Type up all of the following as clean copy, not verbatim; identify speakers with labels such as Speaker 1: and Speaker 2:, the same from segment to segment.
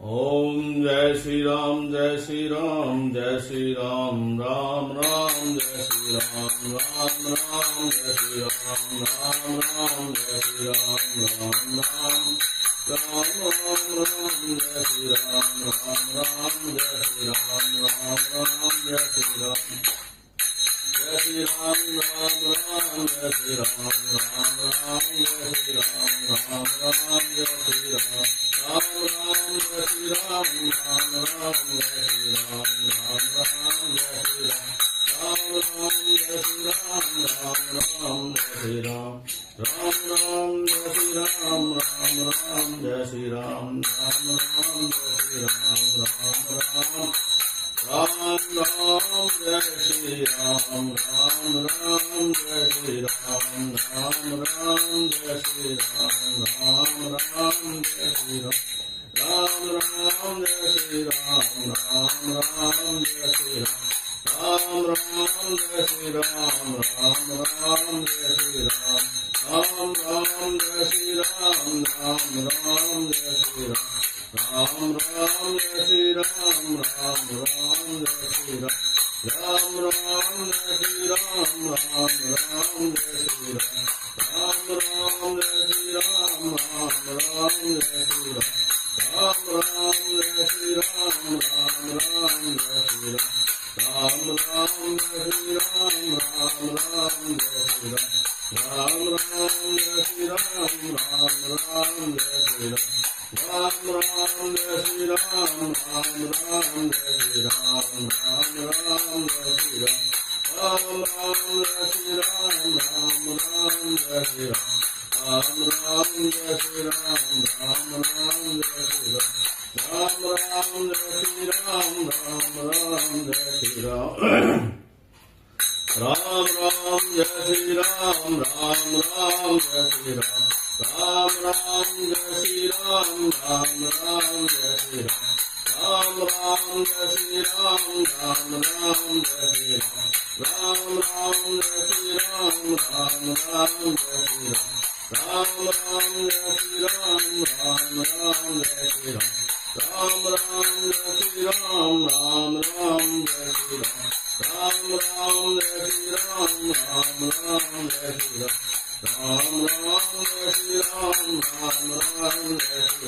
Speaker 1: Om Jai Shri Ram Jai Shri Ram Jai Shri Ram Ram Ram Jai Shri Ram Ram Ram Jai Shri Ram Ram Ram Jai Shri Ram Ram Ram Ram Ram Ram Jai Shri Ram Ram Ram Jai Shri Ram Ram Ram Jai Shri Ram Jai Shri Ram Ram Ram Jai Shri Ram Ram Ram Jai Shri Ram Ram Ram Jai Shri Ram Ram Ram Jai Shri Ram Ram Ram Jai Shri Ram Ram Ram Jai Shri Ram Ram Jai Shri Ram Ram Ram Jai Shri Ram Ram Jai Shri Ram Ram Jai Shri Ram Ram Jai Shri Ram Ram Ram Jai Shri Ram Ram Jai Shri Ram Ram Jai Shri Ram Ram Jai Shri Ram Ram Jai Shri Ram Ram Jai Shri Ram Ram Jai Shri Ram Ram Jai Shri Ram Jai Shri Ram Ram Jai Shri Ram Jai Shri Ram Ram Jai Shri Ram Jai Shri Ram Ram Jai Shri Ram Jai Shri Ram Ram Jai Shri Ram Jai Shri Ram Ram Jai Shri Ram Jai Shri Ram Ram Jai Shri Ram Jai Shri Ram Ram Jai Shri Ram Jai Shri Ram Ram Jai Shri Ram Ram Jai Shri Ram Jai Shri Ram Ram Jai Shri Ram Jai Shri Ram Ram Jai Shri Ram Jai Shri Ram Ram Jai Shri Ram Ram Jai Shri Ram Ram Jai Shri Ram Jai Shri Ram Ram Jai Shri Ram Jai Shri Ram Ram Jai Shri Ram Jai Shri Ram Ram Jai Shri Ram Jai Shri Ram Ram Jai Shri Ram Jai Shri Ram Ram Jai Shri Ram Jai Shri Ram Ram Jai Shri Ram Jai Shri Ram Ram Jai Shri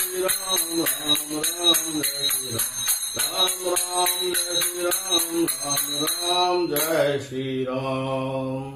Speaker 1: Ram Jai Shri Ram Ram Jai Shri Ram Jai Shri Ram Jai Shri Ram.